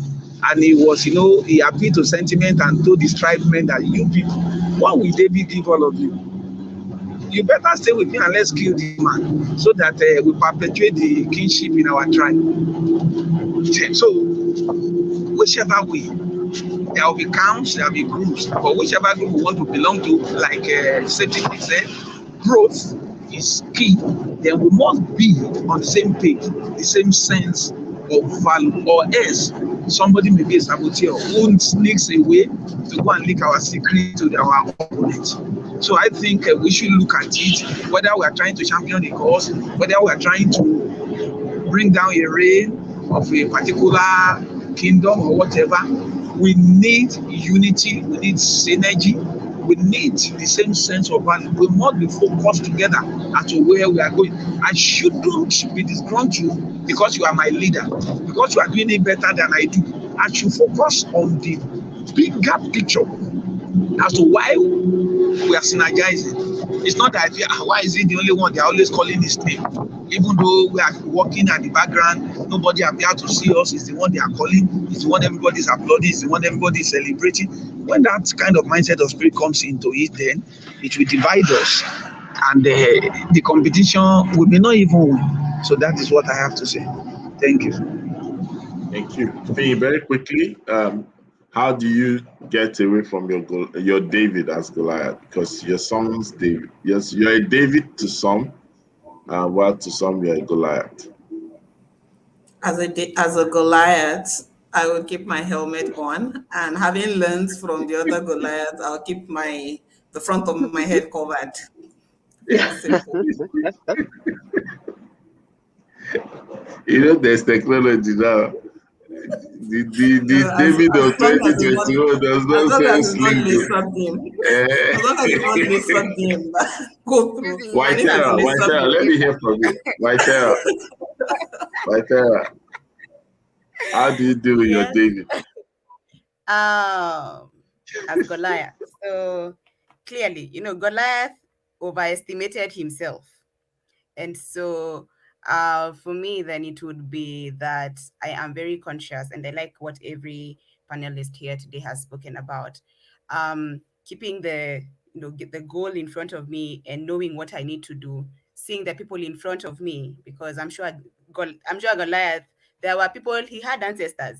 [SPEAKER 5] And he was, he appealed to sentiment and told his tribesmen that you people, what will David give all of you? You better stay with me and let's kill this man so that we perpetuate the kingship in our tribe. So, whichever way, there will be camps, there will be groups, but whichever group we want to belong to, like Satan said, growth is key. Then we must be on the same page, the same sense of value, or else somebody may be a saboteur who sneaks away to go and leak our secret to our opponents. So I think we should look at it, whether we are trying to champion the cause, whether we are trying to bring down a reign of a particular kingdom or whatever. We need unity, we need synergy, we need the same sense of value. We must be focused together as to where we are going. I shouldn't be disgruntled because you are my leader, because you are doing it better than I do. I should focus on the bigger picture as to why we are synergizing. It's not that why is he the only one they are always calling his name. Even though we are working at the background, nobody appears to see us. It's the one they are calling. It's the one everybody is applauding. It's the one everybody is celebrating. When that kind of mindset of spirit comes into it, then it will divide us, and the competition we may not even win. So that is what I have to say. Thank you.
[SPEAKER 1] Thank you. Fee, very quickly, how do you get away from your David as Goliath? Because your son's David. Yes, you're a David to some, while to some you're a Goliath.
[SPEAKER 2] As a Goliath, I would keep my helmet on, and having learned from the other Goliath, I'll keep the front of my head covered. Very simple.
[SPEAKER 1] There's technology now. The
[SPEAKER 2] As
[SPEAKER 1] David of
[SPEAKER 2] long as it's not
[SPEAKER 1] 2021 does
[SPEAKER 2] as
[SPEAKER 1] not
[SPEAKER 2] long
[SPEAKER 1] sell
[SPEAKER 2] as it's not
[SPEAKER 1] sling.
[SPEAKER 2] laser beam,
[SPEAKER 1] Eh,
[SPEAKER 2] as long as it's not laser beam, go through.
[SPEAKER 3] Susie,
[SPEAKER 2] Even if it's laser
[SPEAKER 1] Waitera, let
[SPEAKER 2] beam,
[SPEAKER 1] me hear from you. Waitera, how do you deal with your
[SPEAKER 3] yes.
[SPEAKER 1] David?
[SPEAKER 3] As Goliath. So clearly, Goliath overestimated himself. And so for me, then it would be that I am very conscious, and I like what every panelist here today has spoken about. Keeping get the goal in front of me and knowing what I need to do, seeing the people in front of me, because I'm sure Goliath, there were people, he had ancestors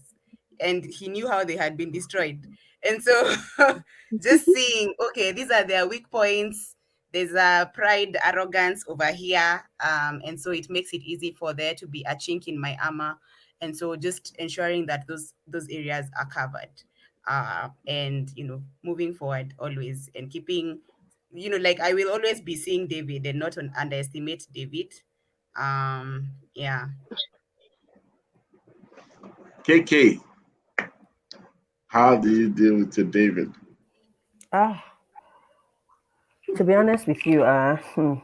[SPEAKER 3] and he knew how they had been destroyed. And so just seeing, okay, these are their weak points, there's a pride, arrogance over here, and so it makes it easy for there to be a chink in my armor, and so just ensuring that those areas are covered, and moving forward always, and keeping, like I will always be seeing David and not underestimate David. Yeah.
[SPEAKER 1] KK, how do you deal with your David?
[SPEAKER 4] Ah, to be honest with you, so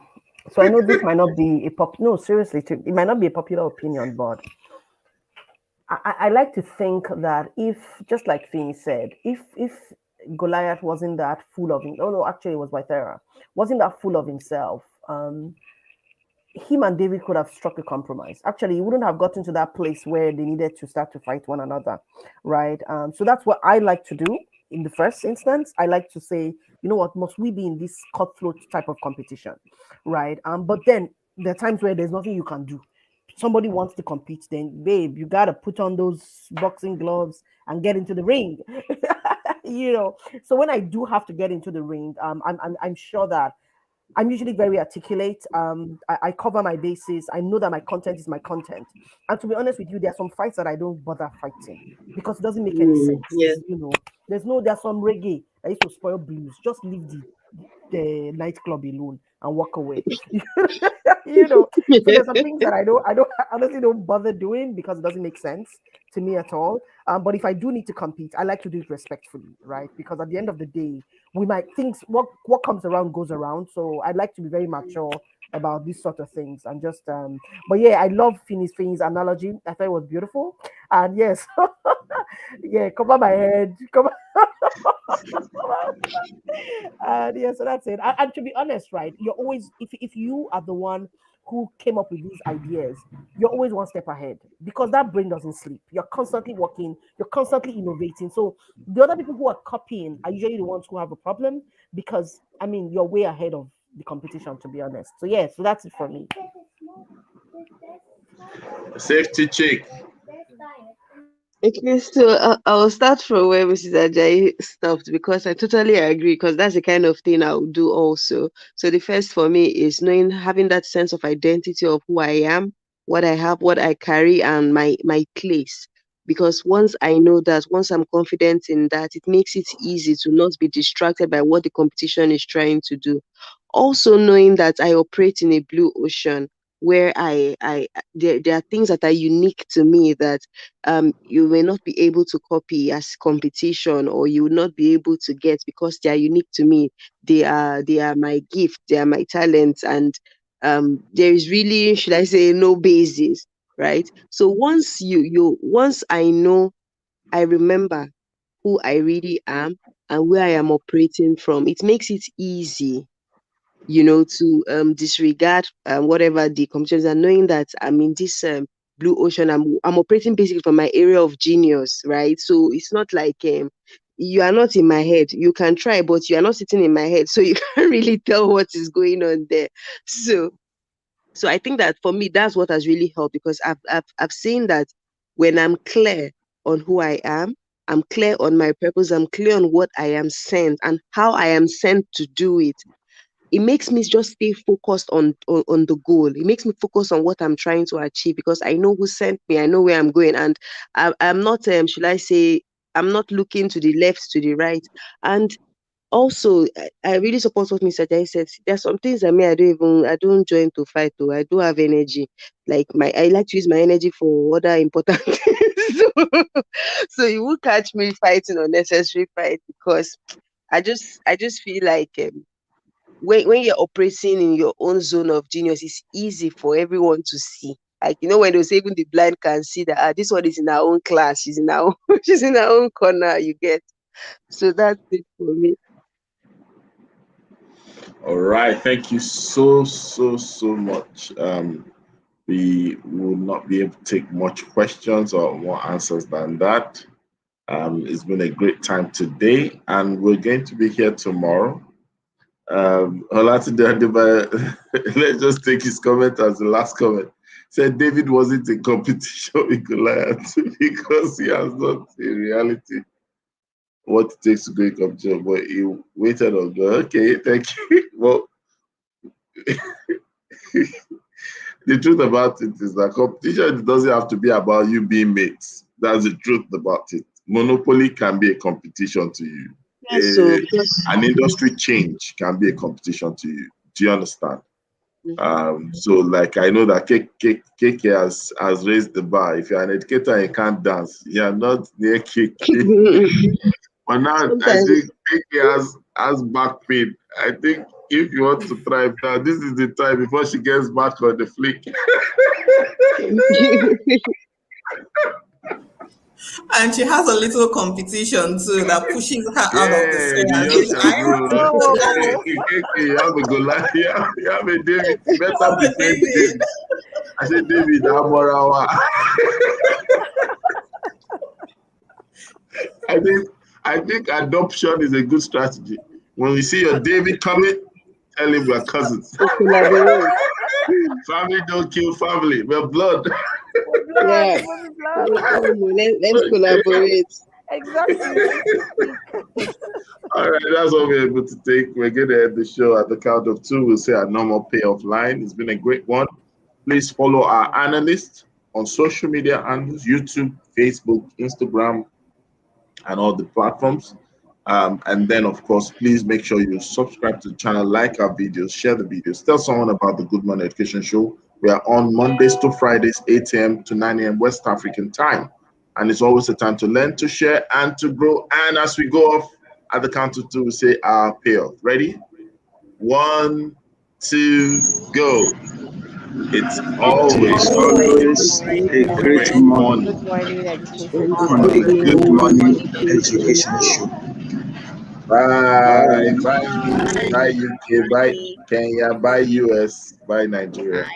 [SPEAKER 4] I know this might not be no, seriously, it might not be a popular opinion, but I like to think that if, just like Fini said, if Goliath wasn't that full of him, oh no, actually it was Wythera, wasn't that full of himself, him and David could have struck a compromise. Actually, he wouldn't have gotten to that place where they needed to start to fight one another, right? So that's what I like to do in the first instance. I like to say, you know what, must we be in this cutthroat type of competition, right? But then there are times where there's nothing you can do. Somebody wants to compete, then babe, you gotta put on those boxing gloves and get into the ring. you know. So when I do have to get into the ring, I'm sure that I'm usually very articulate. I cover my bases. I know that my content is my content. And to be honest with you, there are some fights that I don't bother fighting because it doesn't make any
[SPEAKER 6] Yeah.
[SPEAKER 4] sense. There's some reggae that used to spoil blues. Just leave the nightclub alone and walk away. you know. So there's some things that I don't honestly don't bother doing because it doesn't make sense to me at all. But if I do need to compete, I like to do it respectfully, right? Because at the end of the day, we might things what comes around goes around. So I'd like to be very mature about these sort of things and just but yeah, I love Finney's analogy. I thought it was beautiful. And yes, yeah, cover my head, cover and yeah, so that's it. And to be honest, right, you're always if you are the one who came up with these ideas, you're always one step ahead because that brain doesn't sleep. You're constantly working, you're constantly innovating. So the other people who are copying are usually the ones who have a problem because I mean you're way ahead of the competition, to be honest. So yeah, so that's it for me.
[SPEAKER 1] Safety check.
[SPEAKER 6] Okay, so I'll start from where Mrs. Ajayi stopped because I totally agree because that's the kind of thing I would do also. So the first for me is knowing having that sense of identity of who I am, what I have, what I carry, and my place. Because once I know that, once I'm confident in that, it makes it easy to not be distracted by what the competition is trying to do. Also knowing that I operate in a blue ocean where there are things that are unique to me that you may not be able to copy as competition or you will not be able to get because they are unique to me. They are my gift, they are my talents, and there is really, should I say, no basis, right? So once I know, I remember who I really am and where I am operating from, it makes it easy, to disregard whatever the competitions are, knowing that I'm in this blue ocean. I'm operating basically from my area of genius, right? So it's not like you are not in my head. You can try, but you are not sitting in my head, so you can't really tell what is going on there. So I think that for me, that's what has really helped because I've seen that when I'm clear on who I am, I'm clear on my purpose, I'm clear on what I am sent and how I am sent to do it, it makes me just stay focused on the goal. It makes me focus on what I'm trying to achieve because I know who sent me. I know where I'm going, and I'm not should I say, I'm not looking to the left, to the right. And also, I really support what Mr. Jai said. There's some things that me I don't join to fight. Though I do have energy, like I like to use my energy for other important things. So you will catch me fighting unnecessary fight because I just feel like when you're operating in your own zone of genius, it's easy for everyone to see. Like when they say even the blind can see that this one is in our own class, she's in our own, she's in our own corner. You get, so that's it for me.
[SPEAKER 1] All right. Thank you so, so, so much. We will not be able to take much questions or more answers than that. It's been a great time today, and we're going to be here tomorrow. Olatunde Adebayo, let's just take his comment as the last comment. Said David wasn't in competition with Goliath because he has not in reality what it takes to go in competition, but he waited on God. Okay, thank you. Well, the truth about it is that competition doesn't have to be about you being mates. That's the truth about it. Monopoly can be a competition to you.
[SPEAKER 6] Yes, so because
[SPEAKER 1] An industry change can be a competition to you. Do you understand?
[SPEAKER 6] mhm.
[SPEAKER 1] So like I know that KK has raised the bar. If you're an educator and you can't dance, you're not near KK. But now I
[SPEAKER 6] Sometimes
[SPEAKER 1] think KK has back pain. I think if you want to thrive now, this is the time before she gets back on the flick.
[SPEAKER 2] And she has a little competition too that pushes her out of the
[SPEAKER 1] Yeah,
[SPEAKER 2] soil
[SPEAKER 1] the
[SPEAKER 2] and
[SPEAKER 1] young
[SPEAKER 2] says,
[SPEAKER 1] shall
[SPEAKER 2] I
[SPEAKER 1] grow.
[SPEAKER 2] want
[SPEAKER 4] Oh,
[SPEAKER 1] You have a Goliath, you have a David. You better
[SPEAKER 2] to be
[SPEAKER 1] befriend
[SPEAKER 2] David.
[SPEAKER 1] David. I said, David, Amorawa. I think I think adoption is a good strategy. When you see your David coming, tell him we're cousins.
[SPEAKER 6] To collaborate.
[SPEAKER 1] Family don't kill family. We're blood.
[SPEAKER 4] we're blood,
[SPEAKER 6] Yeah.
[SPEAKER 4] we're blood.
[SPEAKER 6] Let's
[SPEAKER 1] Okay.
[SPEAKER 6] collaborate.
[SPEAKER 4] Exactly. So to speak.
[SPEAKER 1] All right, that's what we're able to take. We're going to end the show at the count of two. We'll say our normal payoff line. It's been a great one. Please follow our analyst on social media handles YouTube, Facebook, Instagram, and all the platforms. And then, of course, please make sure you subscribe to the channel, like our videos, share the videos, tell someone about the Good Morning Education Show. We are on Mondays to Fridays, 8 a.m. to 9 a.m. West African time. And it's always a time to learn, to share, and to grow. And as we go off at the count of two, we say our payoff. Ready? One, two, go. It's
[SPEAKER 6] It's
[SPEAKER 1] always
[SPEAKER 6] always
[SPEAKER 4] Always
[SPEAKER 6] a
[SPEAKER 4] a
[SPEAKER 5] A
[SPEAKER 1] a
[SPEAKER 6] great
[SPEAKER 5] great
[SPEAKER 1] great
[SPEAKER 4] great
[SPEAKER 5] morning
[SPEAKER 1] morning
[SPEAKER 4] good morning education
[SPEAKER 6] on the
[SPEAKER 5] on
[SPEAKER 4] show.
[SPEAKER 5] the
[SPEAKER 6] Good
[SPEAKER 5] Good
[SPEAKER 6] Morning
[SPEAKER 5] Morning
[SPEAKER 6] Education
[SPEAKER 5] Education
[SPEAKER 6] Show.
[SPEAKER 5] Show.
[SPEAKER 1] Bye.
[SPEAKER 5] Bye.
[SPEAKER 1] Bye me. Bye UK. Bye Kenya. Bye US. Bye Nigeria.